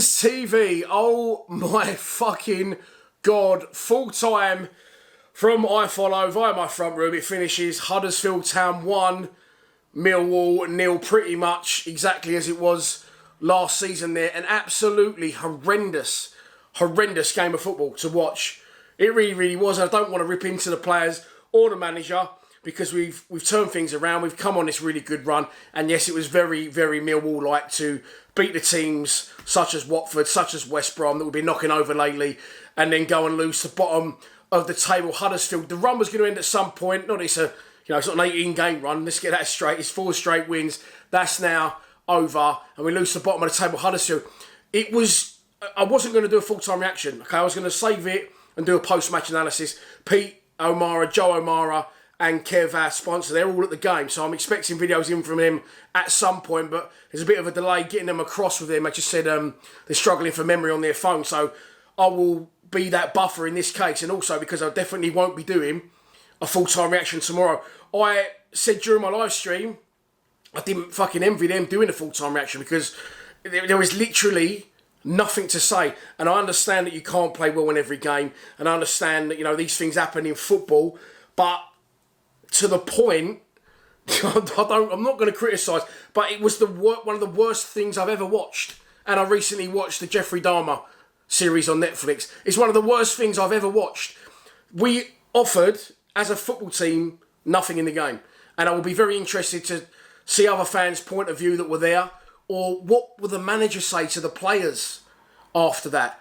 Lions TV, oh my fucking God. Full time from I Follow via my front room. It finishes Huddersfield Town 1, Millwall 0, pretty much exactly as it was last season there. An absolutely horrendous game of football to watch. It really was. I don't want to rip into the players or the manager because we've turned things around. We've come on this really good run. And yes, it was very Millwall-like to beat the teams such as Watford, such as West Brom that we've been knocking over lately, and then go and lose the bottom of the table. Huddersfield, the run was going to end at some point. Not it's a, it's not an 18-game run. Let's get that straight. It's 4 straight wins. That's now over, and we lose the bottom of the table. Huddersfield. I wasn't going to do a full-time reaction. Okay, I was going to save it and do a post-match analysis. Pete O'Mara, Joe O'Mara, and Kev, our sponsor, they're all at the game, so I'm expecting videos in from him at some point, but there's a bit of a delay getting them across with him. I just said they're struggling for memory on their phone, so I will be that buffer in this case, and also because I definitely won't be doing a full-time reaction tomorrow. I said during my live stream, I didn't fucking envy them doing a full-time reaction because there was literally nothing to say, and I understand that you can't play well in every game, and I understand that these things happen in football, but to the point, I'm not going to criticise, but it was one of the worst things I've ever watched. And I recently watched the Jeffrey Dahmer series on Netflix. It's one of the worst things I've ever watched. We offered, as a football team, nothing in the game. And I will be very interested to see other fans' point of view that were there, or what will the manager say to the players after that.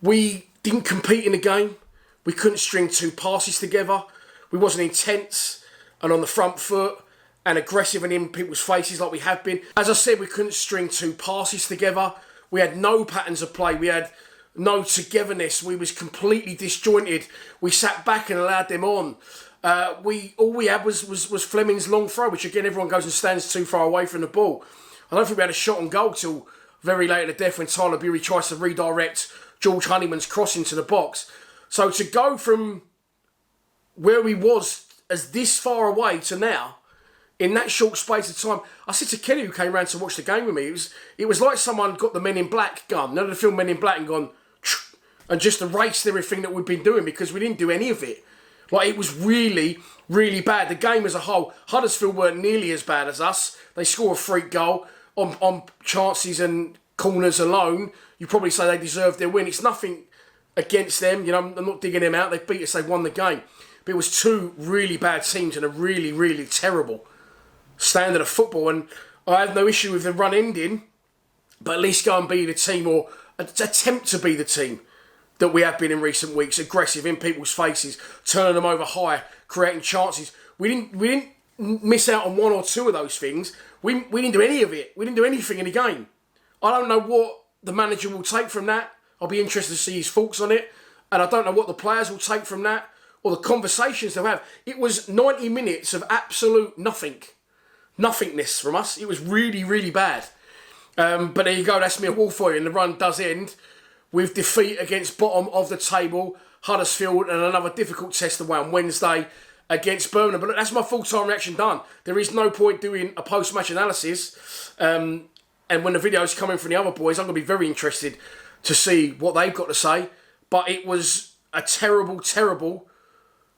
We didn't compete in the game. We couldn't string 2 passes together. We wasn't intense and on the front foot and aggressive and in people's faces like we have been. As I said, we couldn't string 2 passes together. We had no patterns of play. We had no togetherness. We was completely disjointed. We sat back and allowed them on. All we had was Fleming's long throw, which again everyone goes and stands too far away from the ball. I don't think we had a shot on goal till very late at the death when Tyler Bury tries to redirect George Honeyman's cross into the box. So to go from where we was as this far away to now, in that short space of time, I said to Kenny, who came round to watch the game with me, it was like someone got the Men in Black gun, the film Men in Black, and gone, and just erased everything that we've been doing because we didn't do any of it. Like, it was really bad. The game as a whole, Huddersfield weren't nearly as bad as us. They score a freak goal on chances and corners alone. You probably say they deserved their win. It's nothing against them. I'm not digging them out. They beat us. They won the game. But it was 2 really bad teams and a really terrible standard of football. And I have no issue with the run ending, but at least go and be the team, or attempt to be the team that we have been in recent weeks. Aggressive, in people's faces, turning them over high, creating chances. We didn't miss out on 1 or 2 of those things. We didn't do any of it. We didn't do anything in the game. I don't know what the manager will take from that. I'll be interested to see his thoughts on it. And I don't know what the players will take from that, or the conversations they'll have. It was 90 minutes of absolute nothingness from us. It was really bad. But there you go, that's Millwall for you. And the run does end with defeat against bottom of the table, Huddersfield, and another difficult test away on Wednesday against Birmingham. But look, that's my full-time reaction done. There is no point doing a post-match analysis. And when the video's coming from the other boys, I'm going to be very interested to see what they've got to say. But it was a terrible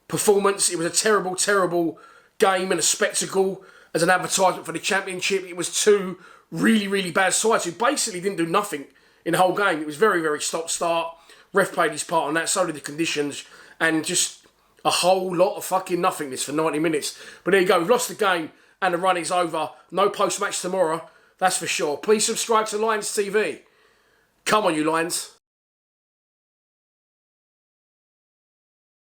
performance. It was a terrible game and a spectacle as an advertisement for the Championship. It was 2 really bad sides who basically didn't do nothing in the whole game. It was very stop-start. Ref played his part on that, so did the conditions, and just a whole lot of fucking nothingness for 90 minutes. But there you go, we've lost the game and the run is over. No post-match tomorrow, that's for sure. Please subscribe to Lions TV. Come on, you Lions.